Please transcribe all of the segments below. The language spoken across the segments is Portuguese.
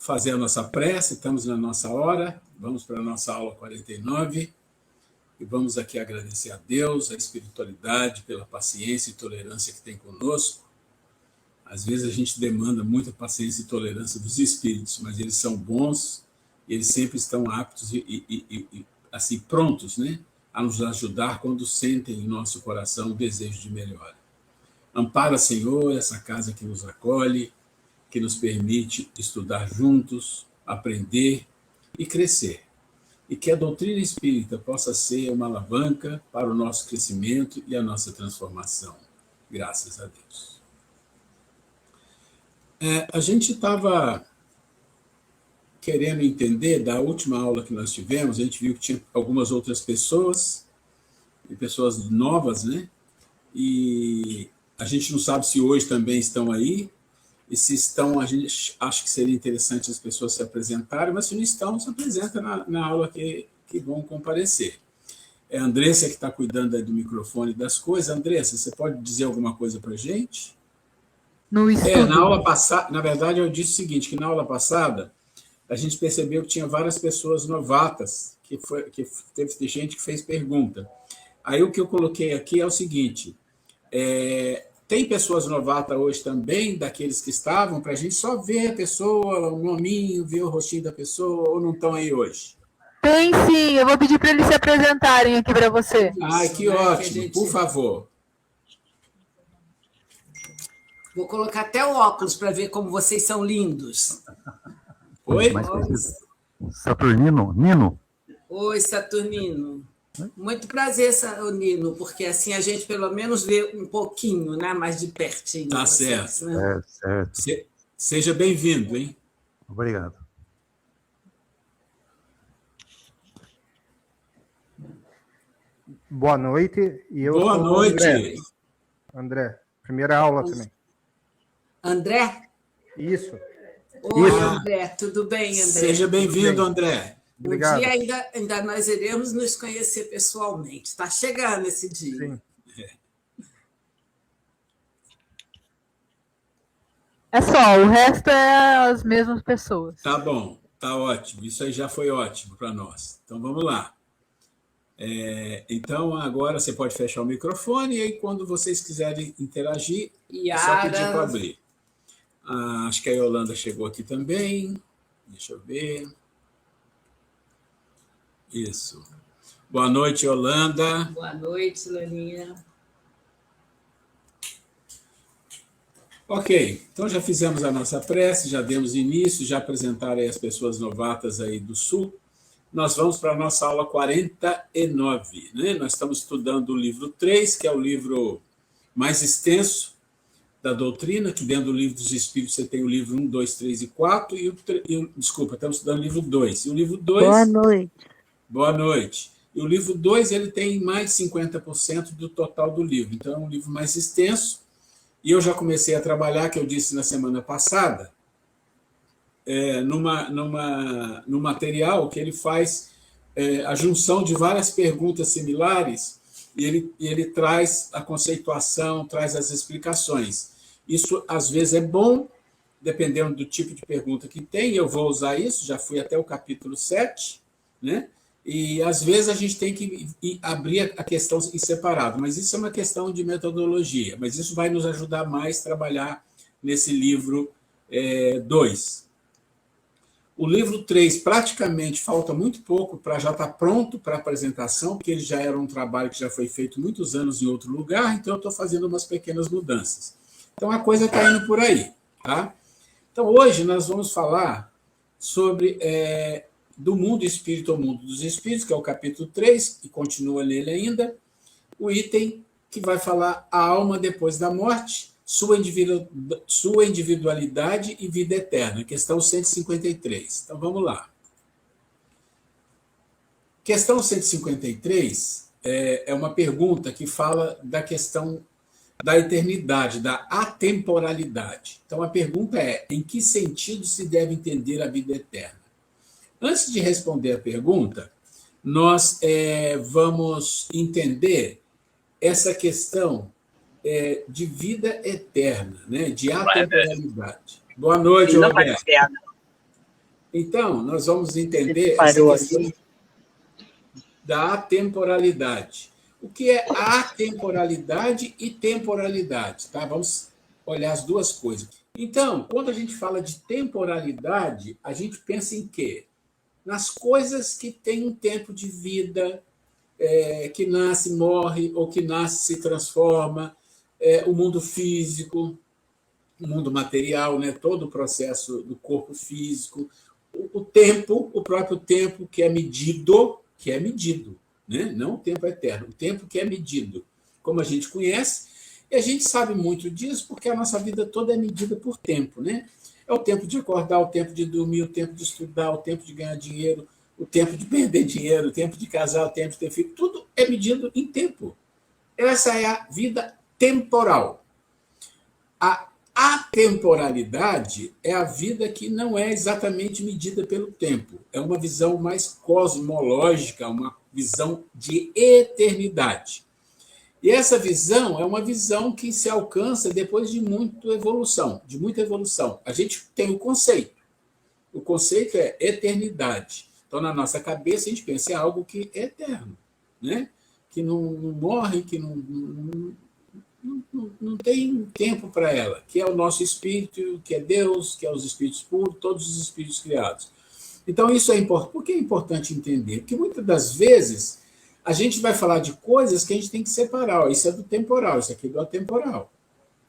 fazer a nossa prece, estamos na nossa hora, vamos para a nossa aula 49 e vamos aqui agradecer a Deus, a espiritualidade, pela paciência e tolerância que tem conosco. Às vezes a gente demanda muita paciência e tolerância dos espíritos, mas eles são bons, eles sempre estão aptos e assim, prontos, né, a nos ajudar quando sentem em nosso coração o desejo de melhora. Ampara, Senhor, essa casa que nos acolhe, que nos permite estudar juntos, aprender e crescer. E que a doutrina espírita possa ser uma alavanca para o nosso crescimento e a nossa transformação. Graças a Deus. A gente estava querendo entender, da última aula que nós tivemos, a gente viu que tinha algumas outras pessoas, e pessoas novas, né? E a gente não sabe se hoje também estão aí, e se estão, a gente acha que seria interessante as pessoas se apresentarem, mas se não estão, se apresenta na aula que vão comparecer. É a Andressa que está cuidando do microfone das coisas. Andressa, você pode dizer alguma coisa para a gente? No estudo. Na aula passada, na verdade, eu disse o seguinte, que na aula passada, a gente percebeu que tinha várias pessoas novatas, que teve gente que fez pergunta. Aí o que eu coloquei aqui é o seguinte, tem pessoas novatas hoje também, daqueles que estavam, para a gente só ver a pessoa, o nominho, ver o rostinho da pessoa, ou não estão aí hoje? Tem sim, eu vou pedir para eles se apresentarem aqui para você. Ai, que ótimo, por favor. Vou colocar até o óculos para ver como vocês são lindos. Oi? Saturnino, Nino. Oi, Saturnino. Muito prazer, Saturnino, porque assim a gente pelo menos vê um pouquinho, né, mais de pertinho. Tá vocês, certo. Né? Certo. Seja bem-vindo, hein? Obrigado. Boa noite. Boa noite. André, primeira aula também. André? Isso. Oi, André. Tudo bem, André? Seja bem-vindo, André. Obrigado. Um dia ainda nós iremos nos conhecer pessoalmente. Está chegando esse dia. Sim. É só, o resto é as mesmas pessoas. Tá bom, tá ótimo. Isso aí já foi ótimo para nós. Então, vamos lá. Então, agora você pode fechar o microfone e aí, quando vocês quiserem interagir, é só pedir para abrir. Acho que a Yolanda chegou aqui também. Deixa eu ver. Isso. Boa noite, Yolanda. Boa noite, Laninha. Ok, então já fizemos a nossa prece, já demos início, já apresentaram aí as pessoas novatas aí do Sul. Nós vamos para a nossa aula 49, né? Nós estamos estudando o livro 3, que é o livro mais extenso da doutrina, que dentro do livro dos Espíritos você tem o livro 1, 2, 3 e 4, desculpa, estamos estudando o livro 2. E o livro 2... Boa noite. Boa noite. E o livro 2, ele tem mais de 50% do total do livro, então é um livro mais extenso, e eu já comecei a trabalhar, que eu disse na semana passada, no material que ele faz a junção de várias perguntas similares, e ele traz a conceituação, traz as explicações. Isso, às vezes, é bom, dependendo do tipo de pergunta que tem, eu vou usar isso, já fui até o capítulo 7, né? E, às vezes, a gente tem que abrir a questão em separado, mas isso é uma questão de metodologia, mas isso vai nos ajudar mais a trabalhar nesse livro 2. O livro 3, praticamente, falta muito pouco para já estar pronto para a apresentação, porque ele já era um trabalho que já foi feito muitos anos em outro lugar, então eu estou fazendo umas pequenas mudanças. Então, a coisa está indo por aí. Tá? Então, hoje nós vamos falar sobre do mundo espírito ao mundo dos espíritos, que é o capítulo 3, e continua nele ainda, o item que vai falar a alma depois da morte, sua individualidade e vida eterna, questão 153. Então, vamos lá. Questão 153 é uma pergunta que fala da questão da eternidade, da atemporalidade. Então, a pergunta é, em que sentido se deve entender a vida eterna? Antes de responder a pergunta, nós vamos entender essa questão de vida eterna, né? De atemporalidade. Boa noite, Roberto. Então, nós vamos entender essa Parou questão aqui. da atemporalidade. O que é atemporalidade e temporalidade? Tá? Vamos olhar as duas coisas. Então, quando a gente fala de temporalidade, a gente pensa em quê? Nas coisas que têm um tempo de vida, que nasce, morre, ou que nasce, se transforma, o mundo físico, o mundo material, né? Todo o processo do corpo físico, o tempo, o próprio tempo que é medido, né? Não o tempo eterno, o tempo que é medido, como a gente conhece, e a gente sabe muito disso porque a nossa vida toda é medida por tempo, né? É o tempo de acordar, o tempo de dormir, o tempo de estudar, o tempo de ganhar dinheiro, o tempo de perder dinheiro, o tempo de casar, o tempo de ter filho, tudo é medido em tempo. Essa é a vida temporal. A atemporalidade é a vida que não é exatamente medida pelo tempo. É uma visão mais cosmológica, uma visão de eternidade. E essa visão é uma visão que se alcança depois de muita evolução, A gente tem o conceito. O conceito é eternidade. Então, na nossa cabeça, a gente pensa em algo que é eterno, né? Que não morre, que não tem tempo para ela, que é o nosso espírito, que é Deus, que é os espíritos puros, todos os espíritos criados. Então, isso é importante. Por que é importante entender? Porque muitas das vezes a gente vai falar de coisas que a gente tem que separar. Isso é do temporal, isso aqui é do atemporal.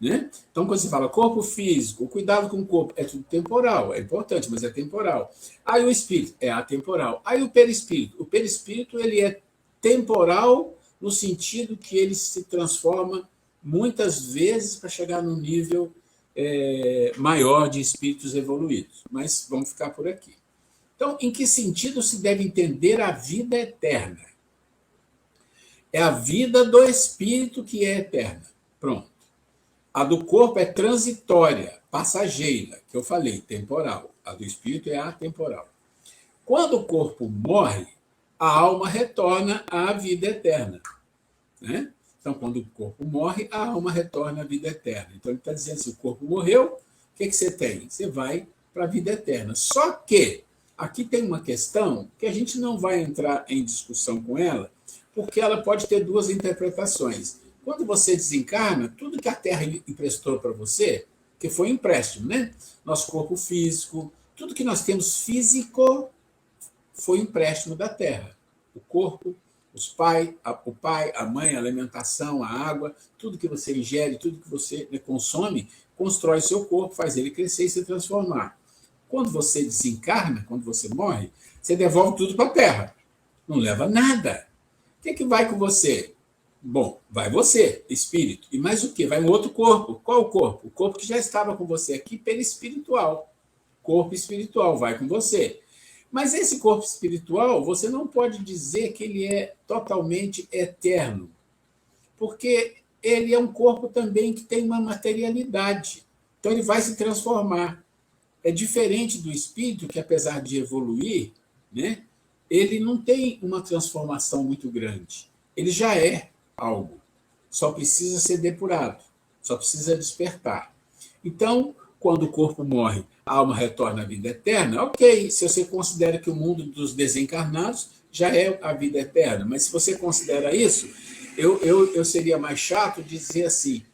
Né? Então, quando você fala corpo físico, cuidado com o corpo, é tudo temporal, é importante, mas é temporal. Aí o espírito é atemporal. Aí o perispírito ele é temporal no sentido que ele se transforma muitas vezes para chegar num nível maior de espíritos evoluídos. Mas vamos ficar por aqui. Então, em que sentido se deve entender a vida eterna? É a vida do espírito que é eterna. Pronto. A do corpo é transitória, passageira, que eu falei, temporal. A do espírito é atemporal. Quando o corpo morre, a alma retorna à vida eterna. Né? Então, quando o corpo morre, a alma retorna à vida eterna. Então, ele está dizendo, se o corpo morreu, o que você tem? Você vai para a vida eterna. Só que aqui tem uma questão que a gente não vai entrar em discussão com ela, porque ela pode ter duas interpretações. Quando você desencarna, tudo que a Terra emprestou para você, que foi empréstimo, né? Nosso corpo físico, tudo que nós temos físico foi empréstimo da Terra. O corpo, o pai, a mãe, a alimentação, a água, tudo que você ingere, tudo que você consome, constrói seu corpo, faz ele crescer e se transformar. Quando você desencarna, quando você morre, você devolve tudo para a Terra. Não leva nada. O que vai com você? Bom, vai você, espírito. E mais o quê? Vai um outro corpo. Qual o corpo? O corpo que já estava com você aqui, perispiritual. Corpo espiritual, vai com você. Mas esse corpo espiritual, você não pode dizer que ele é totalmente eterno, porque ele é um corpo também que tem uma materialidade. Então, ele vai se transformar. É diferente do espírito, que apesar de evoluir, né, ele não tem uma transformação muito grande. Ele já é algo. Só precisa ser depurado. Só precisa despertar. Então, quando o corpo morre, a alma retorna à vida eterna, ok, se você considera que o mundo dos desencarnados já é a vida eterna, mas se você considera isso, eu seria mais chato dizer assim,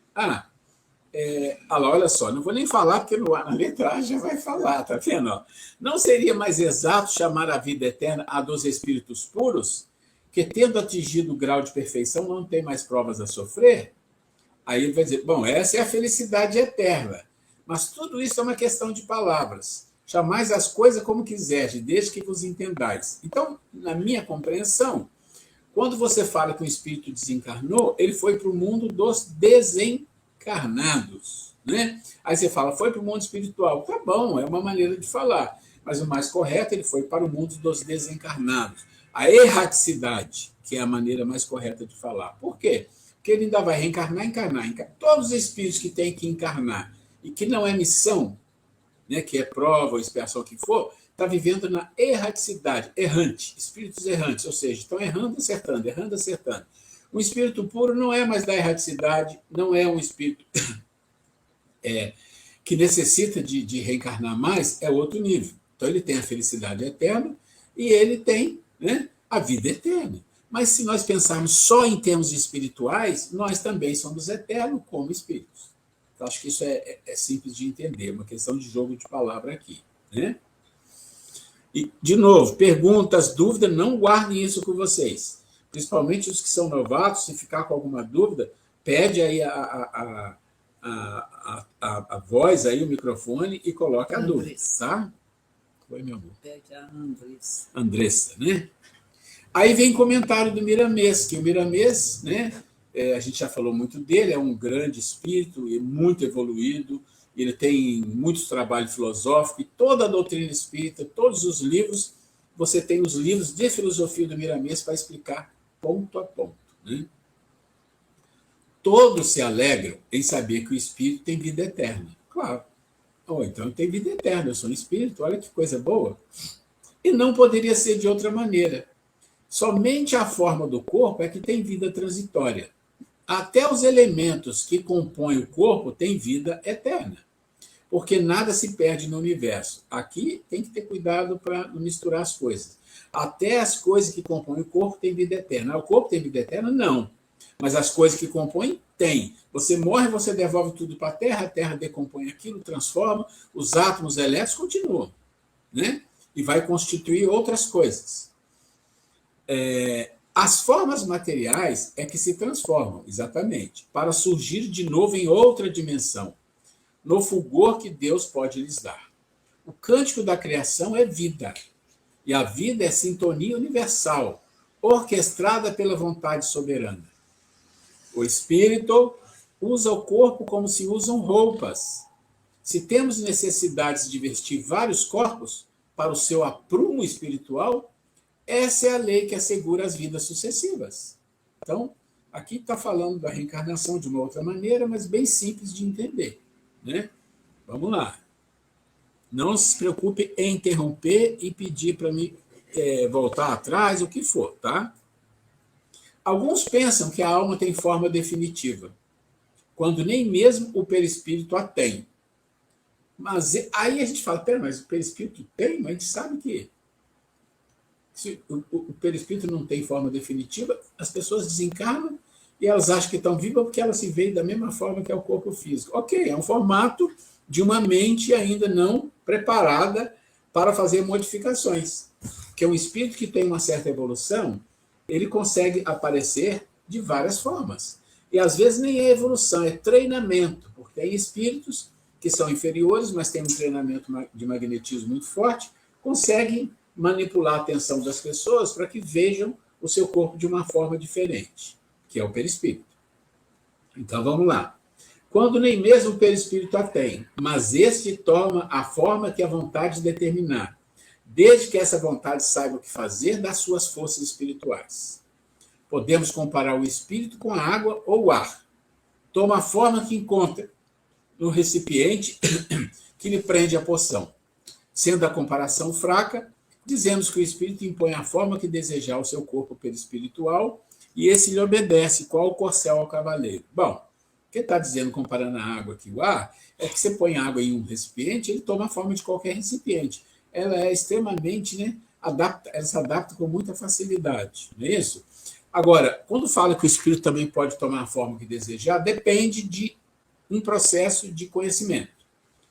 olha só, não vou nem falar porque na letra A já vai falar, tá vendo? Não seria mais exato chamar a vida eterna a dos espíritos puros, que tendo atingido o grau de perfeição não tem mais provas a sofrer? Aí ele vai dizer, bom, essa é a felicidade eterna. Mas tudo isso é uma questão de palavras. Chamais as coisas como quiseres, desde que vos entendais. Então, na minha compreensão, quando você fala que o espírito desencarnou, ele foi para o mundo dos desencarnados. Né? Aí você fala, foi para o mundo espiritual. Tá bom, é uma maneira de falar. Mas o mais correto, ele foi para o mundo dos desencarnados. A erraticidade, que é a maneira mais correta de falar. Por quê? Porque ele ainda vai reencarnar. Todos os espíritos que têm que encarnar e que não é missão, né, que é prova ou expiação, o que for, está vivendo na erraticidade, errante, espíritos errantes, ou seja, estão errando, acertando. Um espírito puro não é mais da erraticidade, não é um espírito que necessita de reencarnar mais, é outro nível. Então, ele tem a felicidade eterna e ele tem, né, a vida eterna. Mas se nós pensarmos só em termos espirituais, nós também somos eternos como espíritos. Então, acho que isso é simples de entender, uma questão de jogo de palavra aqui, né? E, de novo, perguntas, dúvidas, não guardem isso com vocês. Principalmente os que são novatos, se ficar com alguma dúvida, pede aí a voz, aí, o microfone, e coloca a dúvida, tá? Oi, meu amor. Pede a Andressa. Andressa, né? Aí vem comentário do Miramês, que o Miramês, né, a gente já falou muito dele, é um grande espírito e muito evoluído, ele tem muitos trabalhos filosóficos, e toda a doutrina espírita, todos os livros, você tem os livros de filosofia do Miramês para explicar ponto a ponto, né? Todos se alegram em saber que o espírito tem vida eterna. Claro. Então tem vida eterna, eu sou um espírito, olha que coisa boa. E não poderia ser de outra maneira. Somente a forma do corpo é que tem vida transitória. Até os elementos que compõem o corpo têm vida eterna. Porque nada se perde no universo. Aqui tem que ter cuidado para não misturar as coisas. Até as coisas que compõem o corpo têm vida eterna. O corpo tem vida eterna? Não. Mas as coisas que compõem, tem. Você morre, você devolve tudo para a Terra decompõe aquilo, transforma, os átomos elétricos continuam, né? E vai constituir outras coisas. As formas materiais é que se transformam, exatamente, para surgir de novo em outra dimensão, no fulgor que Deus pode lhes dar. O cântico da criação é vida, e a vida é sintonia universal, orquestrada pela vontade soberana. O espírito usa o corpo como se usam roupas. Se temos necessidades de vestir vários corpos para o seu aprumo espiritual, essa é a lei que assegura as vidas sucessivas. Então, aqui está falando da reencarnação de uma outra maneira, mas bem simples de entender, né? Vamos lá. Não se preocupe em interromper e pedir para mim voltar atrás, o que for, tá? Alguns pensam que a alma tem forma definitiva, quando nem mesmo o perispírito a tem. Mas aí a gente fala, mas o perispírito tem? Mas a gente sabe que se o perispírito não tem forma definitiva, as pessoas desencarnam e elas acham que estão vivas porque elas se veem da mesma forma que é o corpo físico. Ok, é um formato de uma mente ainda não preparada para fazer modificações. Porque um espírito que tem uma certa evolução, ele consegue aparecer de várias formas. E às vezes nem é evolução, é treinamento, porque tem espíritos que são inferiores, mas têm um treinamento de magnetismo muito forte, conseguem manipular a atenção das pessoas para que vejam o seu corpo de uma forma diferente, que é o perispírito. Então vamos lá. Quando nem mesmo o perispírito a tem, mas este toma a forma que a vontade determinar, desde que essa vontade saiba o que fazer das suas forças espirituais. Podemos comparar o espírito com a água ou o ar. Toma a forma que encontra no recipiente que lhe prende a poção. Sendo a comparação fraca, dizemos que o espírito impõe a forma que desejar ao seu corpo perispiritual e esse lhe obedece, qual o corcel ao cavaleiro. Bom, o que está dizendo, comparando a água aqui e o ar, é que você põe água em um recipiente, ele toma a forma de qualquer recipiente. Ela é extremamente, né, ela se adapta com muita facilidade, não é isso? Agora, quando fala que o espírito também pode tomar a forma que desejar, depende de um processo de conhecimento.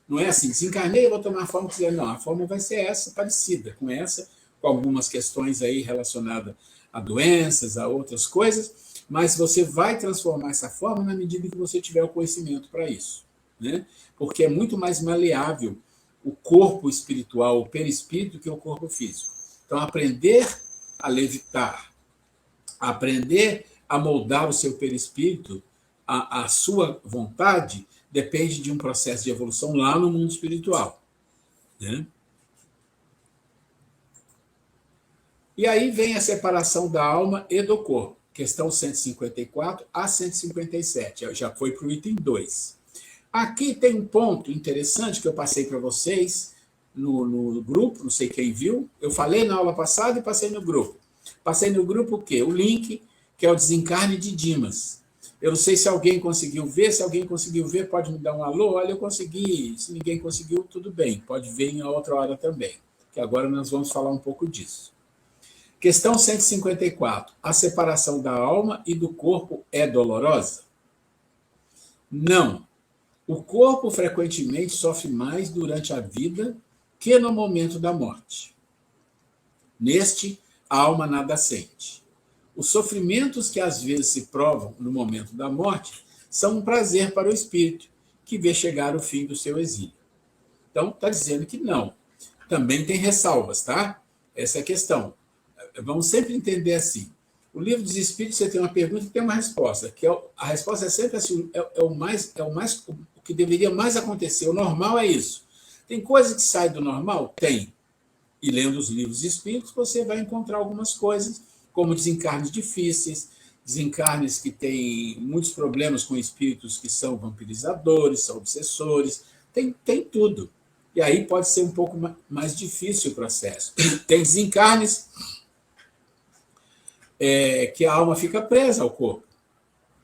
Não é assim, desencarnei, eu vou tomar a forma que quiser. Não, a forma vai ser essa, parecida com essa, com algumas questões aí relacionadas a doenças, a outras coisas, mas você vai transformar essa forma na medida que você tiver o conhecimento para isso, né? Porque é muito mais maleável o corpo espiritual, o perispírito, que o corpo físico. Então, aprender a levitar, aprender a moldar o seu perispírito, a sua vontade, depende de um processo de evolução lá no mundo espiritual, né? E aí vem a separação da alma e do corpo, questão 154 a 157, já foi para o item 2. Aqui tem um ponto interessante que eu passei para vocês no grupo, não sei quem viu, eu falei na aula passada e passei no grupo. Passei no grupo o quê? O link, que é o desencarne de Dimas. Eu não sei se alguém conseguiu ver, se alguém conseguiu ver, pode me dar um alô, olha, eu consegui, se ninguém conseguiu, tudo bem, pode ver em outra hora também, que agora nós vamos falar um pouco disso. Questão 154. A separação da alma e do corpo é dolorosa? Não. O corpo frequentemente sofre mais durante a vida que no momento da morte. Neste, a alma nada sente. Os sofrimentos que às vezes se provam no momento da morte são um prazer para o espírito, que vê chegar o fim do seu exílio. Então, está dizendo que não. Também tem ressalvas, tá? Essa é a questão. Vamos sempre entender assim. O livro dos Espíritos, você tem uma pergunta e tem uma resposta. A resposta é sempre assim, o que deveria mais acontecer. O normal é isso. Tem coisa que sai do normal? Tem. E lendo os livros dos Espíritos, você vai encontrar algumas coisas, como desencarnes difíceis, desencarnes que têm muitos problemas com espíritos que são vampirizadores, são obsessores, tem tudo. E aí pode ser um pouco mais difícil o processo. Tem desencarnes que a alma fica presa ao corpo.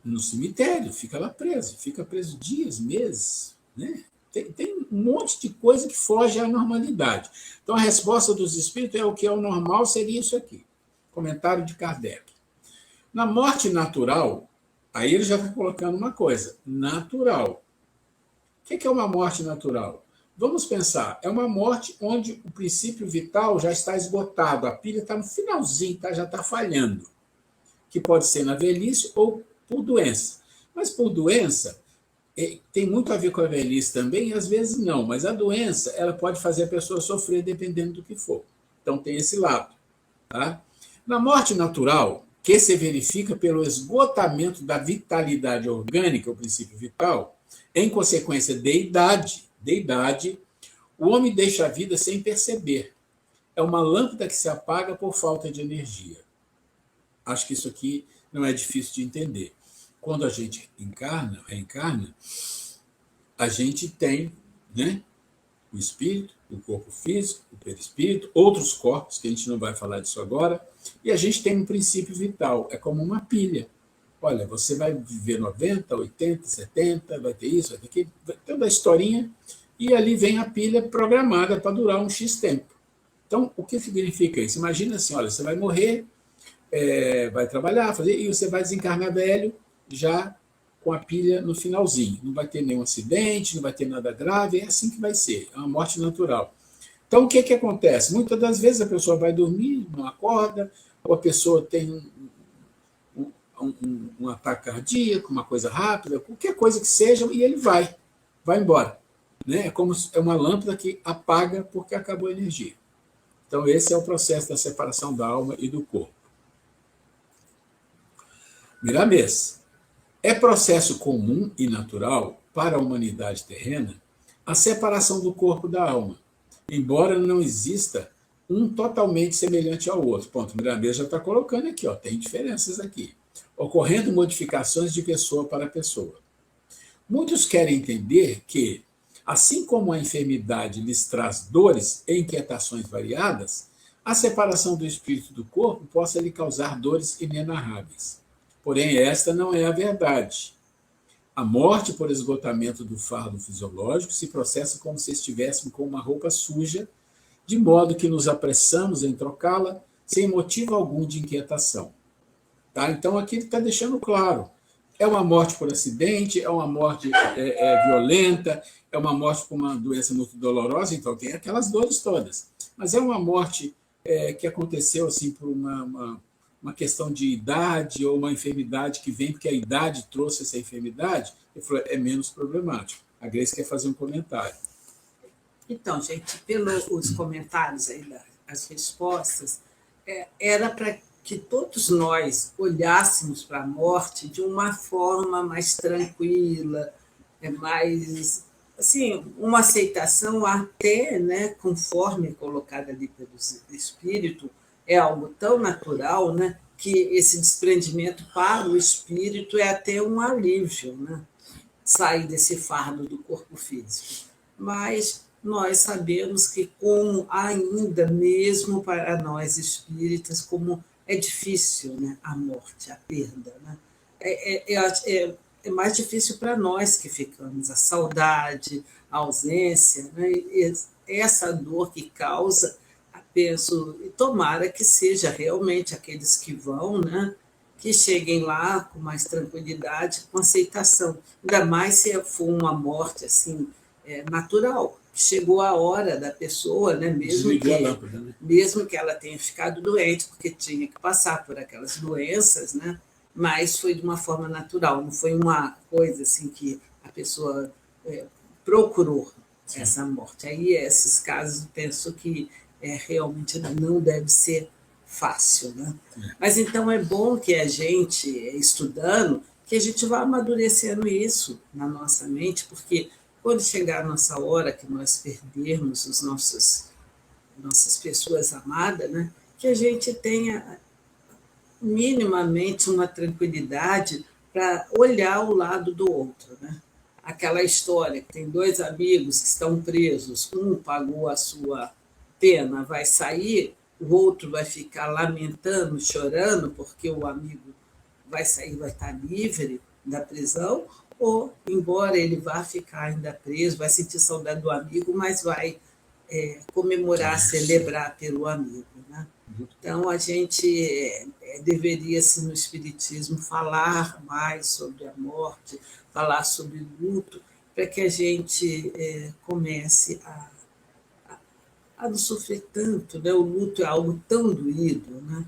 No cemitério, fica lá preso. Fica preso dias, meses. Né? Tem um monte de coisa que foge à normalidade. Então, a resposta dos espíritos é o que é o normal, seria isso aqui. Comentário de Kardec. Na morte natural, aí ele já está colocando uma coisa. Natural. O que é uma morte natural? Vamos pensar, é uma morte onde o princípio vital já está esgotado, a pilha está no finalzinho, já está falhando, que pode ser na velhice ou por doença. Mas por doença, tem muito a ver com a velhice também, e às vezes não, mas a doença ela pode fazer a pessoa sofrer dependendo do que for. Então tem esse lado. Tá? Na morte natural, que se verifica pelo esgotamento da vitalidade orgânica, o princípio vital, em consequência de idade, o homem deixa a vida sem perceber. É uma lâmpada que se apaga por falta de energia. Acho que isso aqui não é difícil de entender. Quando a gente reencarna, a gente tem, né, o espírito, o corpo físico, o perispírito, outros corpos, que a gente não vai falar disso agora, e a gente tem um princípio vital, é como uma pilha. Olha, você vai viver 90, 80, 70, vai ter isso, vai ter aquilo, vai ter toda a historinha, e ali vem a pilha programada para durar um X tempo. Então, o que significa isso? Imagina assim, olha, você vai morrer, vai trabalhar, e você vai desencarnar velho, já com a pilha no finalzinho. Não vai ter nenhum acidente, não vai ter nada grave, é assim que vai ser, é uma morte natural. Então, o que acontece? Muitas das vezes a pessoa vai dormir, não acorda, ou a pessoa tem um ataque cardíaco, uma coisa rápida, qualquer coisa que seja, e ele vai embora. Né? É uma lâmpada que apaga porque acabou a energia. Então, esse é o processo da separação da alma e do corpo. Miramês. É processo comum e natural para a humanidade terrena a separação do corpo da alma, embora não exista um totalmente semelhante ao outro. Ponto. Miramês já está colocando aqui, tem diferenças aqui, ocorrendo modificações de pessoa para pessoa. Muitos querem entender que, assim como a enfermidade lhes traz dores e inquietações variadas, a separação do espírito do corpo possa lhe causar dores inenarráveis. Porém, esta não é a verdade. A morte por esgotamento do fardo fisiológico se processa como se estivéssemos com uma roupa suja, de modo que nos apressamos em trocá-la sem motivo algum de inquietação. Tá? Então, aqui ele está deixando claro. É uma morte por acidente, é uma morte violenta, é uma morte por uma doença muito dolorosa, então tem aquelas dores todas. Mas é uma morte que aconteceu assim por uma questão de idade ou uma enfermidade que vem porque a idade trouxe essa enfermidade, ele falou, é menos problemático. A Grace quer fazer um comentário. Então, gente, pelos comentários aí das respostas, era para que todos nós olhássemos para a morte de uma forma mais tranquila, mais, assim, uma aceitação até, né, conforme colocada ali pelo espírito, é algo tão natural, né, que esse desprendimento para o espírito é até um alívio, né, sair desse fardo do corpo físico. Mas nós sabemos que como ainda mesmo para nós espíritas, como é difícil, né, a morte, a perda, né? É mais difícil para nós que ficamos, a saudade, a ausência, né? Essa dor que causa penso, e tomara que seja realmente aqueles que vão, né, que cheguem lá com mais tranquilidade, com aceitação. Ainda mais se for uma morte assim, natural. Chegou a hora da pessoa, né, mesmo que ela tenha ficado doente, porque tinha que passar por aquelas doenças, né, mas foi de uma forma natural, não foi uma coisa assim que a pessoa procurou. Sim. Essa morte. Aí, esses casos, penso que realmente não deve ser fácil. Né? Mas, então, é bom que a gente, estudando, que a gente vá amadurecendo isso na nossa mente, porque quando chegar a nossa hora, que nós perdermos nossas pessoas amadas, né, que a gente tenha minimamente uma tranquilidade para olhar o lado do outro, né? Aquela história que tem 2 amigos que estão presos, um pagou a sua pena, vai sair, o outro vai ficar lamentando, chorando, porque o amigo vai sair, vai estar livre da prisão, ou, embora ele vá ficar ainda preso, vai sentir saudade do amigo, mas vai comemorar, celebrar pelo amigo. Né? Então, a gente deveria, assim, no Espiritismo, falar mais sobre a morte, falar sobre luto, para que a gente comece a não sofrer tanto. Né? O luto é algo tão doído, né?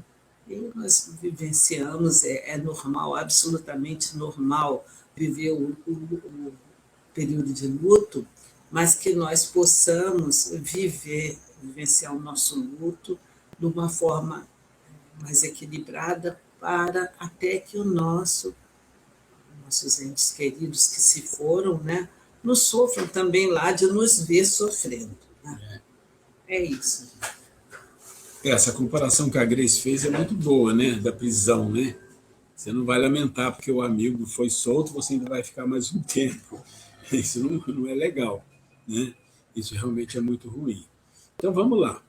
E nós vivenciamos, é normal, absolutamente normal, viver o período de luto, mas que nós possamos vivenciar o nosso luto de uma forma mais equilibrada, para até que nossos entes queridos que se foram, né, não sofram também lá de nos ver sofrendo. Né? É isso. Essa comparação que a Grace fez é muito boa, né, da prisão, né? Você não vai lamentar porque o amigo foi solto, você ainda vai ficar mais um tempo. Isso não é legal, né? Isso realmente é muito ruim. Então, vamos lá.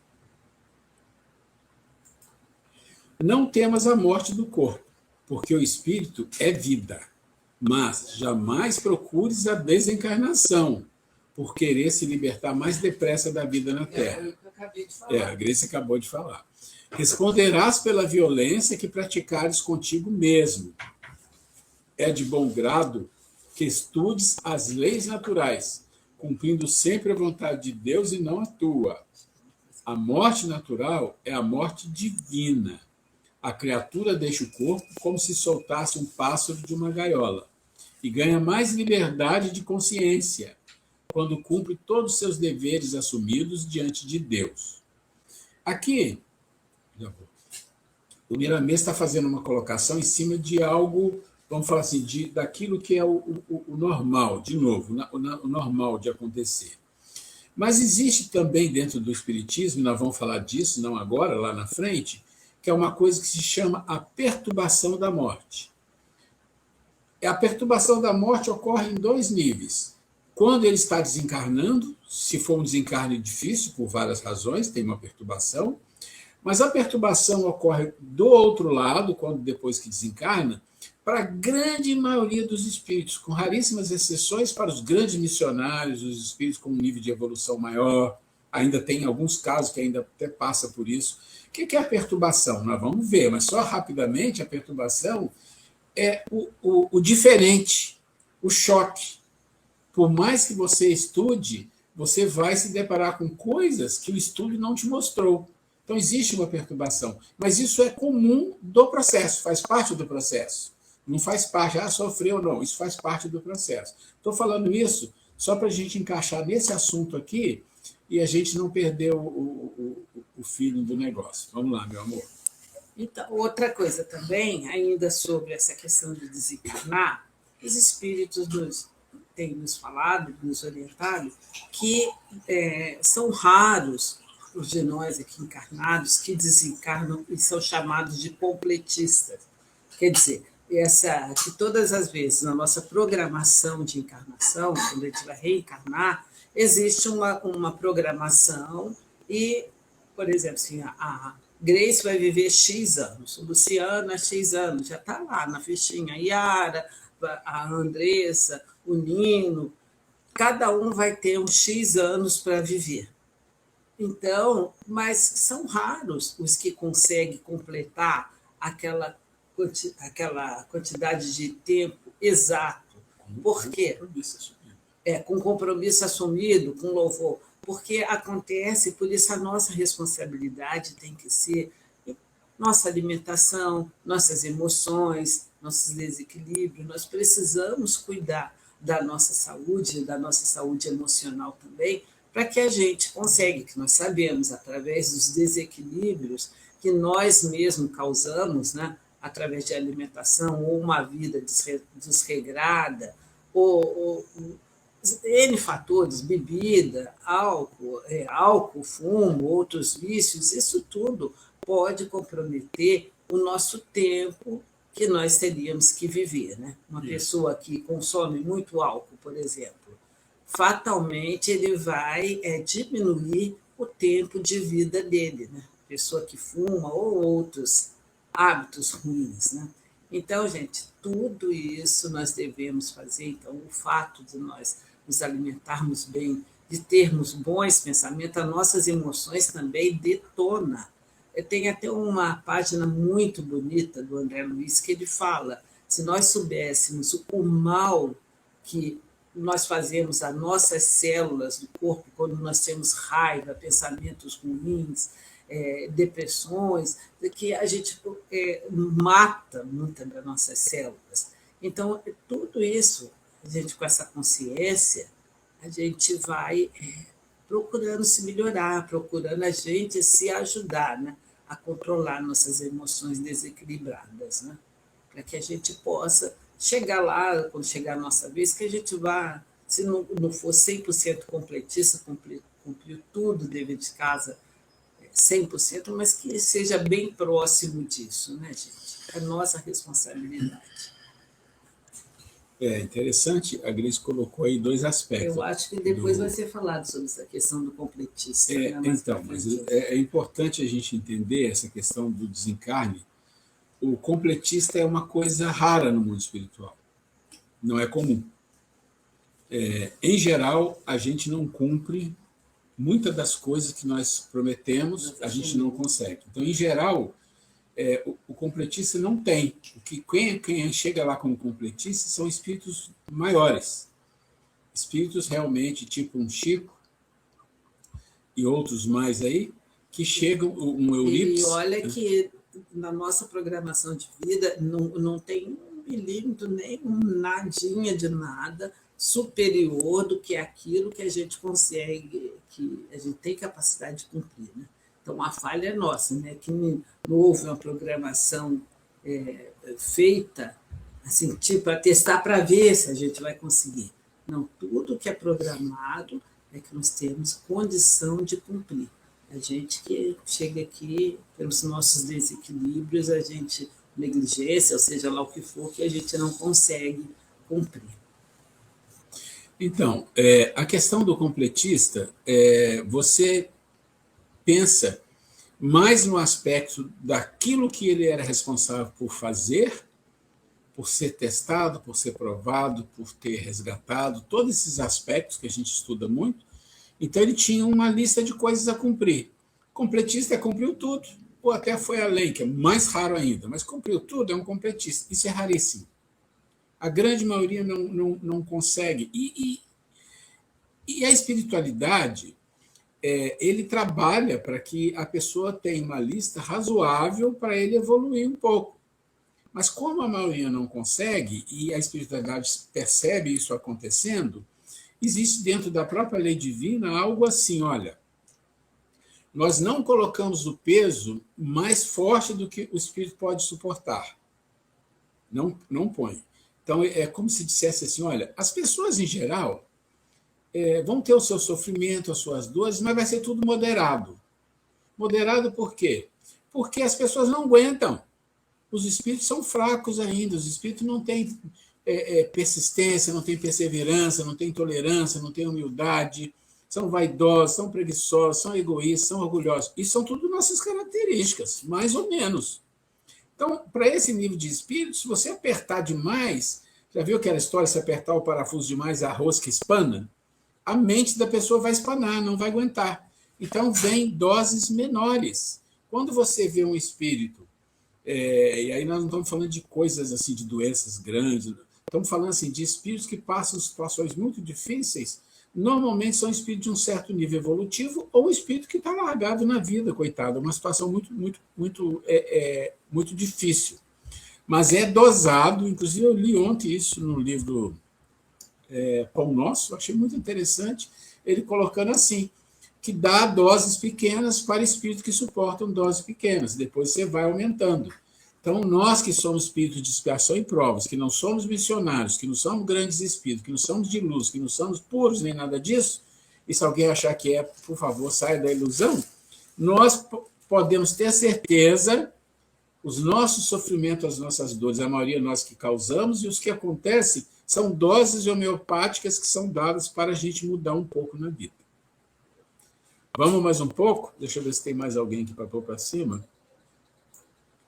Não temas a morte do corpo, porque o espírito é vida, mas jamais procures a desencarnação, por querer se libertar mais depressa da vida na Terra. A Grace acabou de falar. Responderás pela violência que praticares contigo mesmo. É de bom grado que estudes as leis naturais, cumprindo sempre a vontade de Deus e não a tua. A morte natural é a morte divina. A criatura deixa o corpo como se soltasse um pássaro de uma gaiola e ganha mais liberdade de consciência quando cumpre todos os seus deveres assumidos diante de Deus. Aqui, o Miramês está fazendo uma colocação em cima de algo, vamos falar assim, daquilo que é o normal, de novo, o normal de acontecer. Mas existe também dentro do Espiritismo, nós vamos falar disso, não agora, lá na frente, que é uma coisa que se chama a perturbação da morte. A perturbação da morte ocorre em 2 níveis. Quando ele está desencarnando, se for um desencarne difícil, por várias razões, tem uma perturbação, mas a perturbação ocorre do outro lado, quando depois que desencarna, para a grande maioria dos espíritos, com raríssimas exceções para os grandes missionários, os espíritos com um nível de evolução maior, ainda tem alguns casos que ainda até passa por isso. O que é a perturbação? Nós vamos ver, mas só rapidamente, a perturbação é o diferente, o choque. Por mais que você estude, você vai se deparar com coisas que o estudo não te mostrou. Então, existe uma perturbação. Mas isso é comum do processo, faz parte do processo. Não faz parte, sofreu ou não, isso faz parte do processo. Estou falando isso só para a gente encaixar nesse assunto aqui e a gente não perder o feeling do negócio. Vamos lá, meu amor. Então, outra coisa também, ainda sobre essa questão de desencarnar, os espíritos têm nos falado, nos orientado, que são raros os de nós aqui encarnados que desencarnam e são chamados de completistas. Quer dizer, que todas as vezes na nossa programação de encarnação, quando a gente vai reencarnar, existe uma programação e, por exemplo, assim, a Grace vai viver X anos, o Luciano é X anos, já está lá na fichinha, a Yara, a Andressa, o Nino, cada um vai ter uns X anos para viver. Então, mas são raros os que conseguem completar aquela quantidade de tempo exato. Por quê? Com compromisso assumido, com louvor. Porque acontece, por isso a nossa responsabilidade tem que ser nossa alimentação, nossas emoções, nossos desequilíbrios. Nós precisamos cuidar da nossa saúde emocional também, para que a gente consiga, que nós sabemos, através dos desequilíbrios que nós mesmos causamos, né, através de alimentação, ou uma vida desregrada, ou N fatores, bebida, álcool, fumo, outros vícios, isso tudo pode comprometer o nosso tempo que nós teríamos que viver. Né? Uma pessoa que consome muito álcool, por exemplo, fatalmente ele vai diminuir o tempo de vida dele. Né? Pessoa que fuma ou outros hábitos ruins. Né? Então, gente, tudo isso nós devemos fazer. Então, o fato de nós nos alimentarmos bem, de termos bons pensamentos, as nossas emoções também detonam. Tem até uma página muito bonita do André Luiz que ele fala, se nós soubéssemos o mal que nós fazemos às nossas células do corpo quando nós temos raiva, pensamentos ruins, depressões, que a gente mata muitas das nossas células. Então, tudo isso, a gente com essa consciência, a gente vai procurando se melhorar, procurando a gente se ajudar, né, a controlar nossas emoções desequilibradas, né, para que a gente possa chegar lá, quando chegar a nossa vez, que a gente vá, se não for 100% completista, cumprir tudo dever de casa 100%, mas que seja bem próximo disso, né, gente? É nossa responsabilidade. Interessante, a Gris colocou aí dois aspectos. Eu acho que depois vai ser falado sobre essa questão do completista. Né? Então, mas é importante a gente entender essa questão do desencarne. O completista é uma coisa rara no mundo espiritual, não é comum. Em geral, a gente não cumpre muitas das coisas que nós prometemos, a gente não consegue. Então, em geral, o completista não tem. Quem chega lá como completista são espíritos maiores. Espíritos realmente, tipo um Chico e outros mais aí, que chegam, um Eurípides. E olha que na nossa programação de vida não tem um milímetro, nem um nadinha de nada superior do que aquilo que a gente consegue, que a gente tem capacidade de cumprir. Né? Então, a falha é nossa, né? Que não houve uma programação feita assim, tipo, para testar para ver se a gente vai conseguir. Não, tudo que é programado é que nós temos condição de cumprir. A gente que chega aqui, pelos nossos desequilíbrios, a gente, negligência, ou seja lá o que for, que a gente não consegue cumprir. Então, a questão do completista, você pensa mais no aspecto daquilo que ele era responsável por fazer, por ser testado, por ser provado, por ter resgatado, todos esses aspectos que a gente estuda muito. Então, ele tinha uma lista de coisas a cumprir. Completista cumpriu tudo, ou até foi além, que é mais raro ainda, mas cumpriu tudo, é um completista. Isso é raríssimo. A grande maioria não consegue. E a espiritualidade, ele trabalha para que a pessoa tenha uma lista razoável para ele evoluir um pouco. Mas como a maioria não consegue, e a espiritualidade percebe isso acontecendo, existe dentro da própria lei divina algo assim, olha, nós não colocamos o peso mais forte do que o espírito pode suportar. Não põe. Então, é como se dissesse assim, olha, as pessoas em geral vão ter o seu sofrimento, as suas dores, mas vai ser tudo moderado. Moderado por quê? Porque as pessoas não aguentam. Os espíritos são fracos ainda, os espíritos não têm persistência, não têm perseverança, não têm tolerância, não têm humildade, são vaidosos, são preguiçosos, são egoístas, são orgulhosos. Isso são tudo nossas características, mais ou menos. Então, para esse nível de espírito, se você apertar demais, já viu aquela história, se apertar o parafuso demais, a rosca espana? A mente da pessoa vai espanar, não vai aguentar. Então, vem doses menores. Quando você vê um espírito, e aí nós não estamos falando de coisas assim, de doenças grandes, estamos falando assim, de espíritos que passam situações muito difíceis, normalmente são espíritos de um certo nível evolutivo ou um espírito que está largado na vida, coitado, uma situação muito difícil. Mas é dosado, inclusive eu li ontem isso no livro Pão Nosso, achei muito interessante, ele colocando assim, que dá doses pequenas para espíritos que suportam doses pequenas, depois você vai aumentando. Então, nós que somos espíritos de expiação e provas, que não somos missionários, que não somos grandes espíritos, que não somos de luz, que não somos puros nem nada disso, e se alguém achar que é, por favor, saia da ilusão, nós podemos ter certeza, os nossos sofrimentos, as nossas dores, a maioria nós que causamos, e os que acontecem são doses homeopáticas que são dadas para a gente mudar um pouco na vida. Vamos mais um pouco? Deixa eu ver se tem mais alguém aqui para pôr para cima.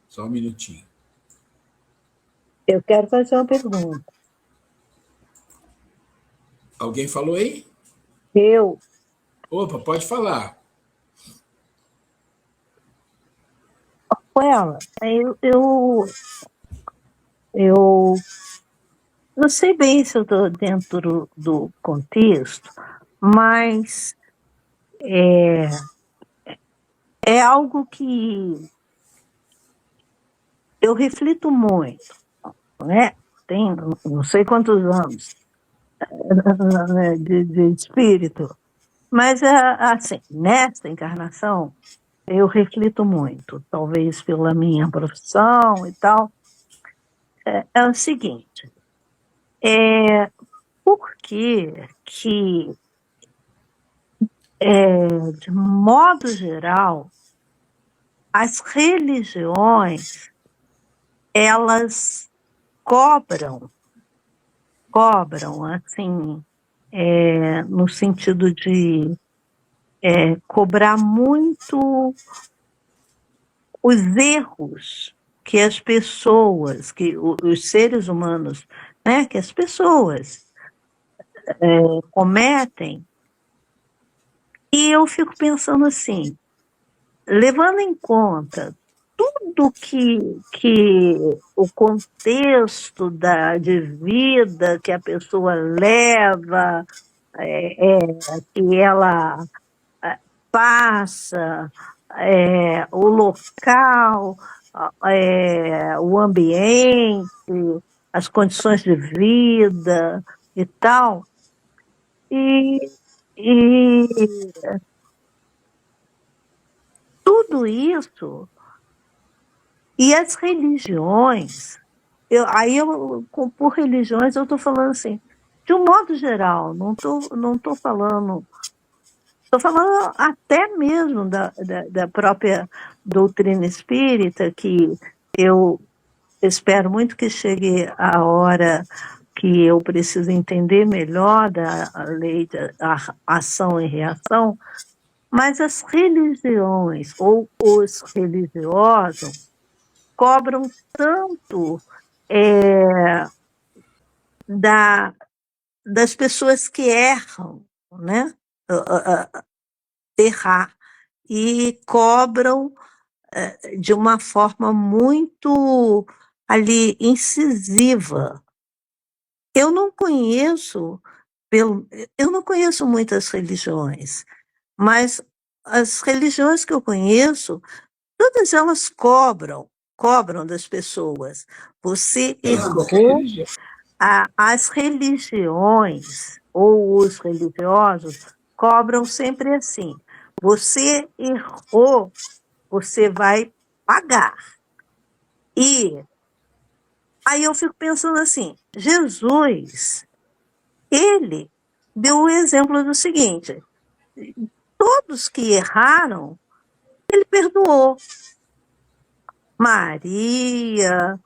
Só um minutinho. Eu quero fazer uma pergunta. Alguém falou aí? Eu, Opa, pode falar. ela, eu não sei bem se eu estou dentro do contexto, mas é algo que eu reflito muito, né? Tem não sei quantos anos de espírito, mas assim, nesta encarnação eu reflito muito, talvez pela minha profissão e tal. É o seguinte, por que de modo geral, as religiões, elas cobram, assim, no sentido de cobrar muito os erros que as pessoas, que os seres humanos, né, que as pessoas cometem. E eu fico pensando assim, levando em conta tudo que o contexto de vida que a pessoa leva, que ela passa, o local, o ambiente, as condições de vida e tal, e tudo isso, e as religiões, por religiões eu estou falando assim, de um modo geral, não estou falando, estou falando até mesmo da própria doutrina espírita, que eu espero muito que chegue a hora que eu preciso entender melhor da lei da ação e reação, mas as religiões ou os religiosos cobram tanto das pessoas que erram, né? Errar, e cobram de uma forma muito ali incisiva. Eu não conheço muitas religiões, mas as religiões que eu conheço, todas elas cobram das pessoas. Você errou. As religiões ou os religiosos cobram sempre assim: você errou, você vai pagar. E aí eu fico pensando assim, Jesus, ele deu o exemplo do seguinte: todos que erraram, ele perdoou. Maria,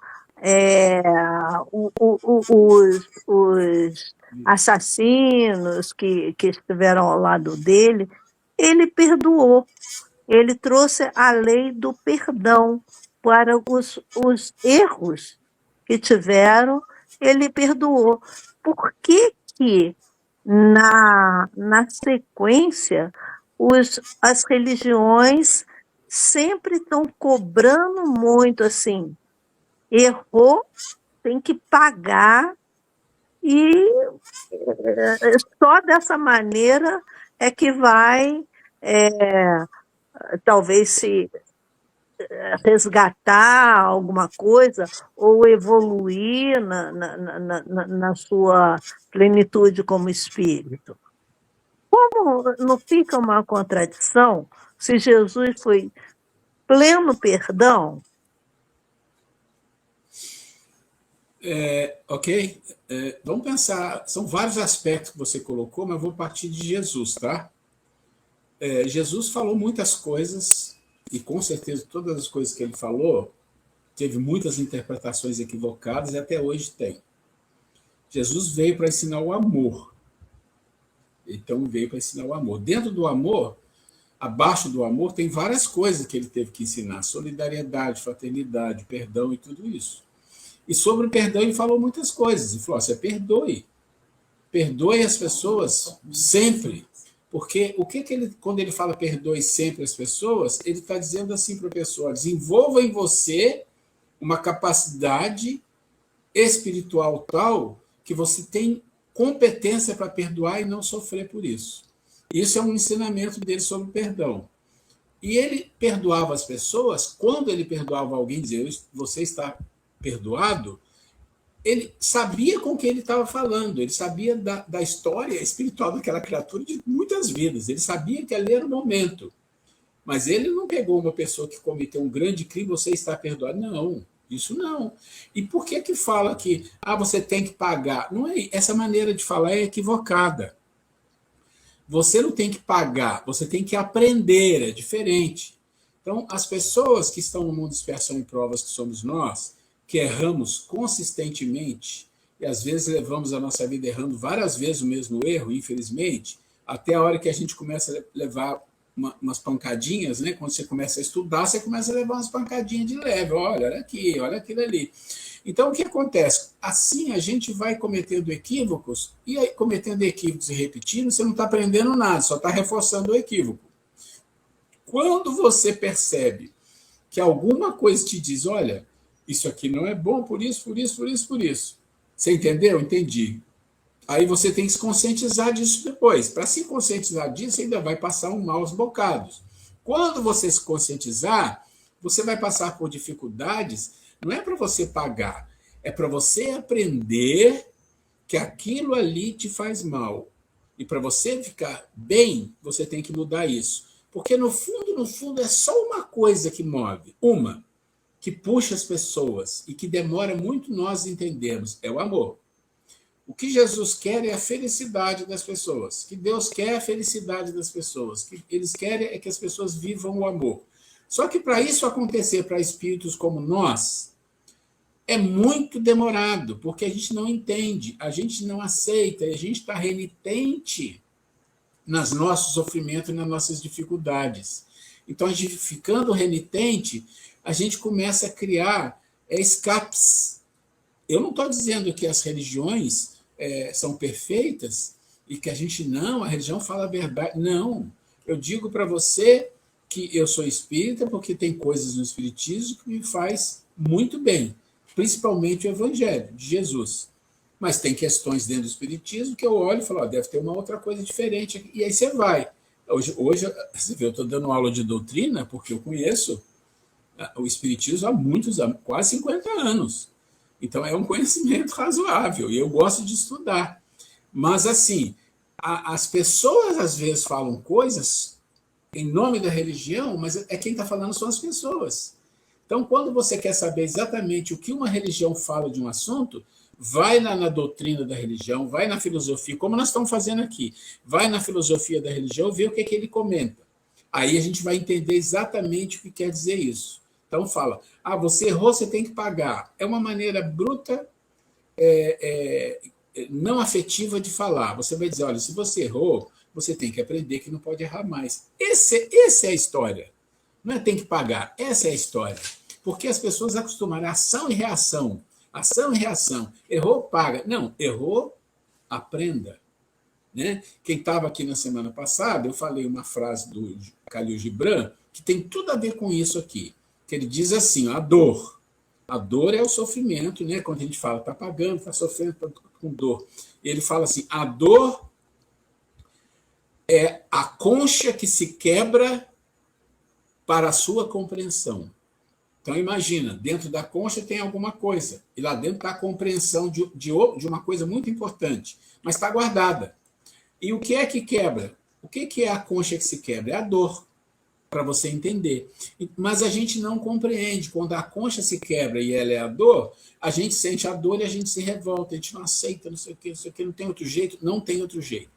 os assassinos que estiveram ao lado dele, ele perdoou. Ele trouxe a lei do perdão para os erros que tiveram, ele perdoou. Por que na sequência as religiões sempre estão cobrando muito, assim, errou, tem que pagar, e só dessa maneira é que vai, talvez, se resgatar alguma coisa ou evoluir na sua plenitude como espírito. Como não fica uma contradição se Jesus foi pleno perdão? Ok? Vamos pensar, são vários aspectos que você colocou, mas vou partir de Jesus, tá? Jesus falou muitas coisas, e com certeza todas as coisas que ele falou, teve muitas interpretações equivocadas, e até hoje tem. Jesus veio para ensinar o amor. Então, veio para ensinar o amor. Dentro do amor, abaixo do amor, tem várias coisas que ele teve que ensinar: solidariedade, fraternidade, perdão e tudo isso. E sobre o perdão, ele falou muitas coisas. Ele falou: você perdoe. Perdoe as pessoas sempre. Porque o que ele, quando ele fala perdoe sempre as pessoas, ele está dizendo assim para a pessoa: desenvolva em você uma capacidade espiritual tal que você tem competência para perdoar e não sofrer por isso. Isso é um ensinamento dele sobre o perdão. E ele perdoava as pessoas. Quando ele perdoava alguém, dizia: você está perdoado, ele sabia com quem ele estava falando, ele sabia da história espiritual daquela criatura de muitas vidas, ele sabia que ali era o momento. Mas ele não pegou uma pessoa que cometeu um grande crime: você está perdoado. Não, isso não. E por que fala que você tem que pagar? Não é, essa maneira de falar é equivocada. Você não tem que pagar, você tem que aprender, é diferente. Então, as pessoas que estão no mundo de expiação e provas, que somos nós, que erramos consistentemente, e às vezes levamos a nossa vida errando várias vezes o mesmo erro, infelizmente, até a hora que a gente começa a levar umas pancadinhas, né? Quando você começa a estudar, você começa a levar umas pancadinhas de leve: olha aqui, olha aquilo ali. Então, o que acontece? Assim, a gente vai cometendo equívocos, e aí, cometendo equívocos e repetindo, você não está aprendendo nada, só está reforçando o equívoco. Quando você percebe que alguma coisa te diz: olha, isso aqui não é bom por isso, por isso, por isso, por isso. Você entendeu? Entendi. Aí você tem que se conscientizar disso depois. Para se conscientizar disso, ainda vai passar um maus bocados. Quando você se conscientizar, você vai passar por dificuldades. Não é para você pagar, é para você aprender que aquilo ali te faz mal. E para você ficar bem, você tem que mudar isso. Porque no fundo, é só uma coisa que move. Uma, que puxa as pessoas e que demora muito nós entendermos: é o amor. O que Jesus quer é a felicidade das pessoas. Que Deus quer a felicidade das pessoas. Que eles querem é que as pessoas vivam o amor. Só que para isso acontecer para espíritos como nós, é muito demorado, porque a gente não entende, a gente não aceita, a gente está renitente nos nossos sofrimentos e nas nossas dificuldades. Então, a gente ficando renitente, a gente começa a criar escapes. Eu não estou dizendo que as religiões são perfeitas e que a religião fala a verdade. Não. Eu digo para você que eu sou espírita porque tem coisas no espiritismo que me faz muito bem, principalmente o Evangelho de Jesus. Mas tem questões dentro do espiritismo que eu olho e falo: deve ter uma outra coisa diferente aqui. E aí você vai. Hoje você vê, eu estou dando aula de doutrina porque eu conheço o espiritismo há muitos anos, quase 50 anos. Então, é um conhecimento razoável, e eu gosto de estudar. Mas, assim, as pessoas, às vezes, falam coisas em nome da religião, mas quem está falando são as pessoas. Então, quando você quer saber exatamente o que uma religião fala de um assunto, vai na doutrina da religião, vai na filosofia, como nós estamos fazendo aqui, vai na filosofia da religião, vê o que ele comenta. Aí a gente vai entender exatamente o que quer dizer isso. Então fala: você errou, você tem que pagar. É uma maneira bruta, não afetiva de falar. Você vai dizer: olha, se você errou, você tem que aprender que não pode errar mais. Essa é a história. Não é tem que pagar, essa é a história. Porque as pessoas acostumaram a ação e reação. Ação e reação. Errou, paga. Não, errou, aprenda. né? Quem estava aqui na semana passada, eu falei uma frase do Khalil Gibran que tem tudo a ver com isso aqui, que ele diz assim, ó, a dor é o sofrimento, né? Quando a gente fala, está pagando, está sofrendo, está com dor. Ele fala assim, a dor é a concha que se quebra para a sua compreensão. Então, imagina, dentro da concha tem alguma coisa, e lá dentro está a compreensão de uma coisa muito importante, mas está guardada. E o que é que quebra? O que é a concha que se quebra? É a dor, para você entender. Mas a gente não compreende. Quando a concha se quebra e ela é a dor, a gente sente a dor e a gente se revolta, a gente não aceita, não sei o que, não tem outro jeito. Não tem outro jeito.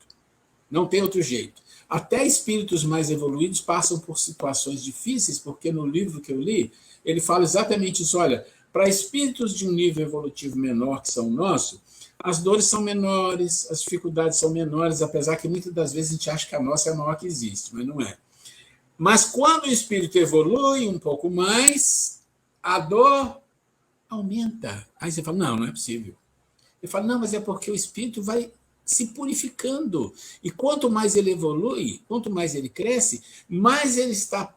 Não tem outro jeito. Até espíritos mais evoluídos passam por situações difíceis, porque no livro que eu li, ele fala exatamente isso. Olha, para espíritos de um nível evolutivo menor, que são o nosso, as dores são menores, as dificuldades são menores, apesar que muitas das vezes a gente acha que a nossa é a maior que existe, mas não é. Mas quando o espírito evolui um pouco mais, a dor aumenta. Aí você fala, não é possível. Ele fala, não, mas é porque o espírito vai se purificando. E quanto mais ele evolui, quanto mais ele cresce, mais ele está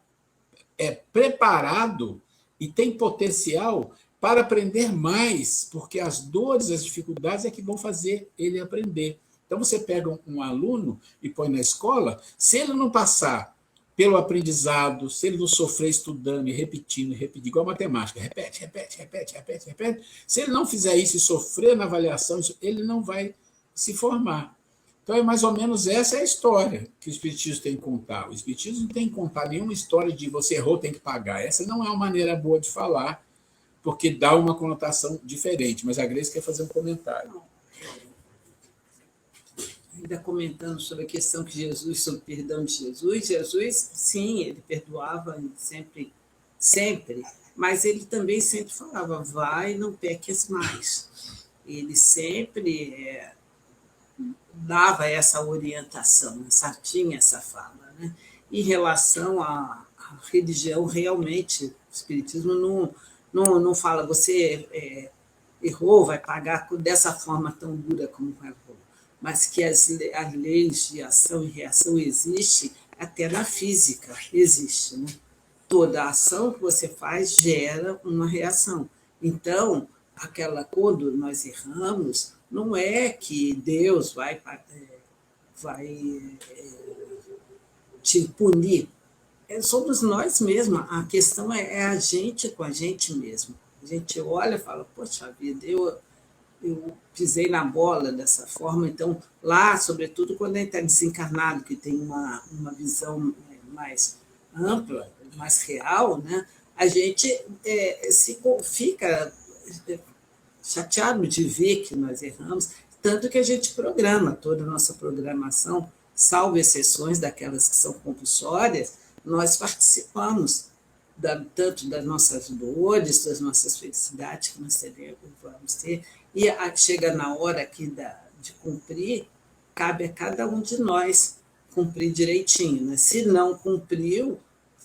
preparado e tem potencial para aprender mais, porque as dores, as dificuldades é que vão fazer ele aprender. Então você pega um aluno e põe na escola, se ele não passar pelo aprendizado, se ele não sofrer estudando e repetindo, igual a matemática, repete, se ele não fizer isso e sofrer na avaliação, ele não vai se formar. Então, é mais ou menos essa é a história que o Espiritismo tem que contar. O Espiritismo não tem que contar nenhuma história de você errou, tem que pagar. Essa não é uma maneira boa de falar, porque dá uma conotação diferente. Mas a Grace quer fazer um comentário. Ainda comentando sobre a questão que Jesus, sobre o perdão de Jesus, sim, ele perdoava sempre, mas ele também sempre falava, vai e não peques mais. Ele sempre dava essa orientação, tinha essa fala. Né? Em relação à religião, realmente, o Espiritismo não fala, você errou, vai pagar dessa forma tão dura como errou, mas que as leis de ação e reação existem até na física, existe. Né? Toda ação que você faz gera uma reação. Então, quando nós erramos, não é que Deus vai te punir. Somos nós mesmos. A questão é a gente com a gente mesmo. A gente olha e fala, poxa vida, eu pisei na bola dessa forma. Então, lá, sobretudo, quando a gente está desencarnado, que tem uma visão mais ampla, mais real, né? A gente fica chateado de ver que nós erramos, tanto que a gente programa toda a nossa programação, salvo exceções daquelas que são compulsórias, nós participamos tanto das nossas dores, das nossas felicidades que nós vamos ter, e chega na hora aqui de cumprir, cabe a cada um de nós cumprir direitinho. Né? Se não cumpriu,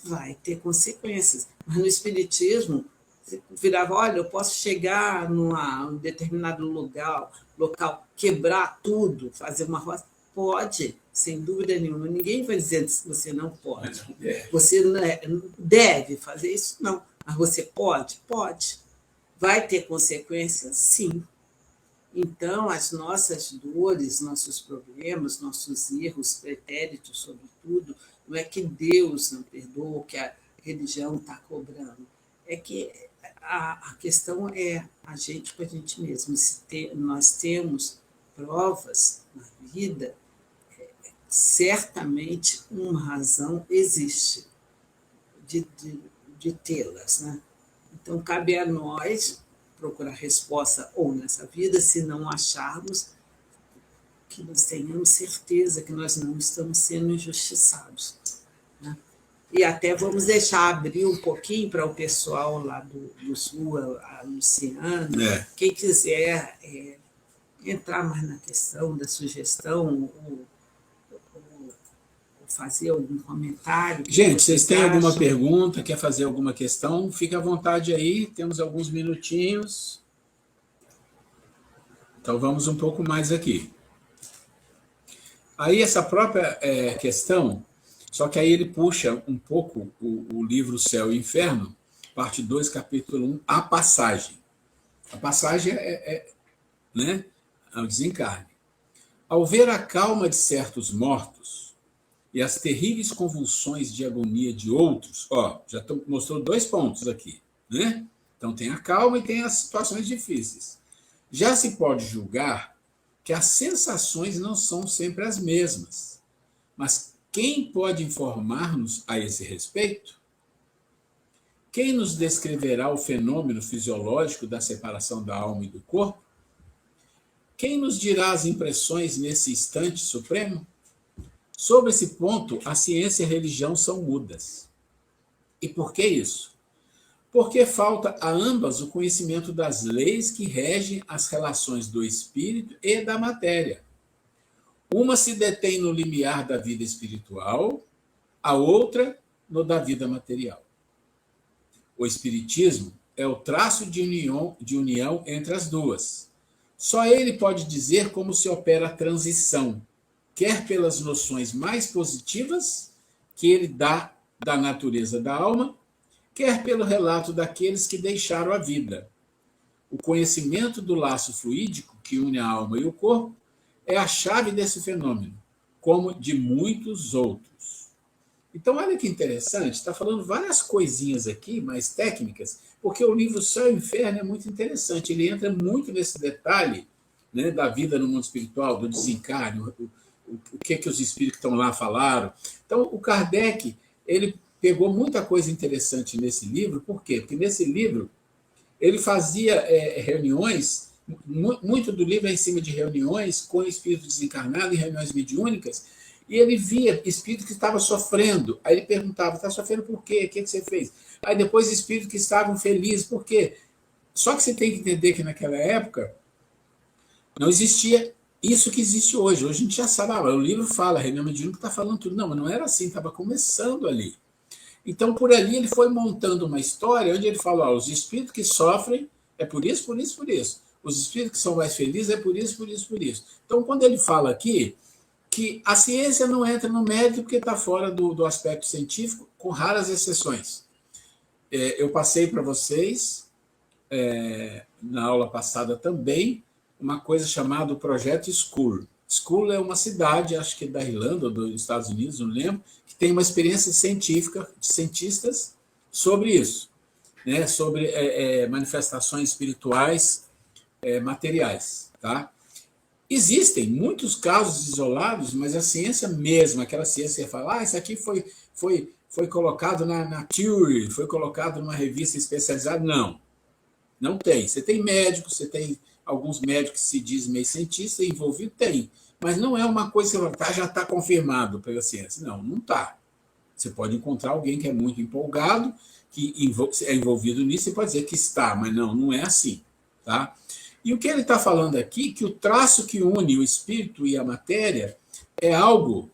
vai ter consequências. Mas no Espiritismo, virava, olha, eu posso chegar num determinado local, quebrar tudo, fazer uma roça. Pode, sem dúvida nenhuma. Ninguém vai dizer que você não pode. Você deve fazer isso? Não. Mas você pode? Pode. Vai ter consequências? Sim. Então, as nossas dores, nossos problemas, nossos erros pretéritos, sobretudo, não é que Deus não perdoa, que a religião está cobrando. É que a questão é a gente com a gente mesmo. Nós temos provas na vida, certamente uma razão existe de tê-las. Né? Então, cabe a nós procurar resposta ou nessa vida, se não acharmos, que nós tenhamos certeza que nós não estamos sendo injustiçados. Né? E até vamos deixar abrir um pouquinho para o pessoal lá do Sul, a Luciana, quem quiser entrar mais na questão da sugestão ou fazer algum comentário. Gente, vocês têm alguma pergunta, quer fazer alguma questão? Fique à vontade aí, temos alguns minutinhos. Então, vamos um pouco mais aqui. Aí essa própria questão, só que aí ele puxa um pouco o livro Céu e Inferno, parte 2, capítulo 1, a passagem. A passagem né, ao desencarne. Ao ver a calma de certos mortos e as terríveis convulsões de agonia de outros, já mostrou 2 pontos aqui, né? Então tem a calma e tem as situações difíceis. Já se pode julgar que as sensações não são sempre as mesmas, mas quem pode informar-nos a esse respeito? Quem nos descreverá o fenômeno fisiológico da separação da alma e do corpo? Quem nos dirá as impressões nesse instante supremo? Sobre esse ponto, a ciência e a religião são mudas. E por que isso? Porque falta a ambas o conhecimento das leis que regem as relações do espírito e da matéria. Uma se detém no limiar da vida espiritual, a outra no da vida material. O espiritismo é o traço de união entre as duas. Só ele pode dizer como se opera a transição, quer pelas noções mais positivas que ele dá da natureza da alma, quer pelo relato daqueles que deixaram a vida. O conhecimento do laço fluídico que une a alma e o corpo é a chave desse fenômeno, como de muitos outros. Então, olha que interessante, está falando várias coisinhas aqui, mais técnicas, porque o livro Céu e Inferno é muito interessante, ele entra muito nesse detalhe, né, da vida no mundo espiritual, do desencarne, o que os espíritos que estão lá falaram. Então, o Kardec, ele pegou muita coisa interessante nesse livro, por quê? Porque nesse livro ele fazia reuniões, muito do livro é em cima de reuniões com espíritos desencarnados, em reuniões mediúnicas, e ele via espírito que estava sofrendo. Aí ele perguntava, está sofrendo por quê? O que você fez? Aí depois espíritos que estavam felizes, por quê? Só que você tem que entender que naquela época não existia isso que existe hoje. Hoje a gente já sabe, o livro fala, a reunião mediúnica está falando tudo. Não, mas não era assim, estava começando ali. Então, por ali, ele foi montando uma história onde ele fala, os espíritos que sofrem é por isso, por isso, por isso. Os espíritos que são mais felizes é por isso, por isso, por isso. Então, quando ele fala aqui que a ciência não entra no mérito porque está fora do aspecto científico, com raras exceções. Eu passei para vocês, na aula passada também, uma coisa chamada o Projeto School. School é uma cidade, acho que da Irlanda ou dos Estados Unidos, não lembro, que tem uma experiência científica de cientistas sobre isso, né? Sobre manifestações espirituais materiais. Tá? Existem muitos casos isolados, mas a ciência mesmo, aquela ciência que fala, isso aqui foi colocado na Nature, foi colocado numa revista especializada. Não tem. Você tem médicos, você tem alguns médicos que se dizem meio cientistas envolvidos, tem. Mas não é uma coisa que já está confirmado pela ciência. Não está. Você pode encontrar alguém que é muito empolgado, que é envolvido nisso e pode dizer que está, mas não é assim. Tá? E o que ele está falando aqui, que o traço que une o espírito e a matéria é algo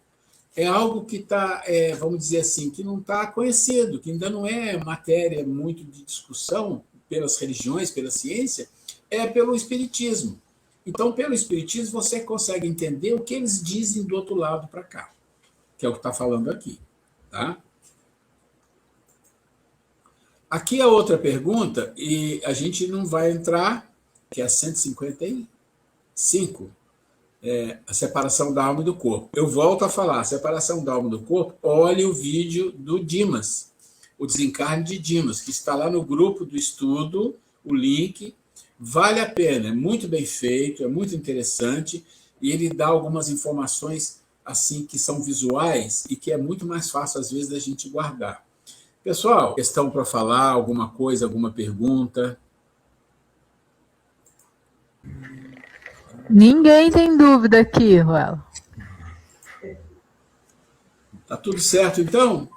que está, vamos dizer assim, que não está conhecido, que ainda não é matéria muito de discussão pelas religiões, pela ciência, é pelo espiritismo. Então, pelo espiritismo, você consegue entender o que eles dizem do outro lado para cá, que é o que está falando aqui. Tá? Aqui a outra pergunta, e a gente não vai entrar, que é a 155, a separação da alma e do corpo. Eu volto a falar, a separação da alma e do corpo, olhe o vídeo do Dimas, o desencarne de Dimas, que está lá no grupo do estudo, o link, vale a pena, é muito bem feito, é muito interessante, e ele dá algumas informações assim que são visuais e que é muito mais fácil, às vezes, da gente guardar. Pessoal, questão para falar, alguma coisa, alguma pergunta? Ninguém tem dúvida aqui, Ruela. Tá tudo certo, então?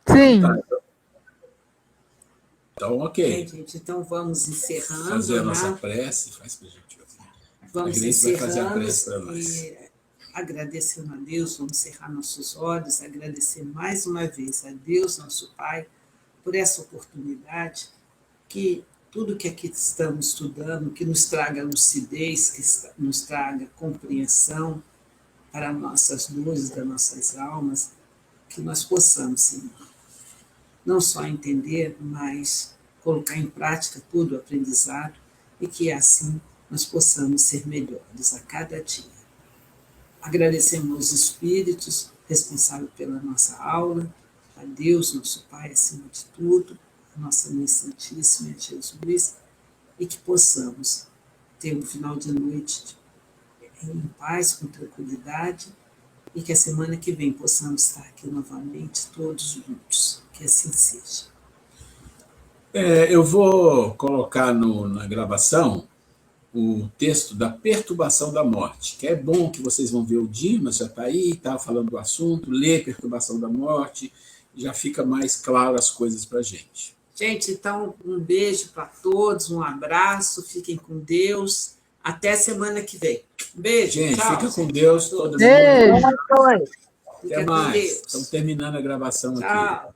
Sim. Tá. Então, ok. Gente, então vamos encerrando. Fazer a nossa né? prece, faz para a gente. Vamos a Grace vai fazer a encerrando prece para nós. e agradecendo a Deus, vamos cerrar nossos olhos, agradecer mais uma vez a Deus, nosso Pai, por essa oportunidade, que tudo que aqui estamos estudando, que nos traga lucidez, que nos traga compreensão para nossas dores, das nossas almas, que nós possamos, Senhor, não só entender, mas colocar em prática todo o aprendizado e que assim nós possamos ser melhores a cada dia. Agradecemos aos espíritos responsáveis pela nossa aula, a Deus, nosso Pai, acima de tudo, a nossa Mãe Santíssima, Jesus, e que possamos ter um final de noite em paz, com tranquilidade, e que a semana que vem possamos estar aqui novamente, todos juntos. Que assim seja. Eu vou colocar na gravação o texto da perturbação da morte, que é bom que vocês vão ver o Dimas, já está aí, está falando do assunto, lê perturbação da morte, já fica mais claro as coisas para a gente. Gente, então, um beijo para todos, um abraço, fiquem com Deus. Até semana que vem. Beijo, gente, tchau. Fica com Deus. Todas Beijo. Até mais. Estamos terminando a gravação aqui. Tchau.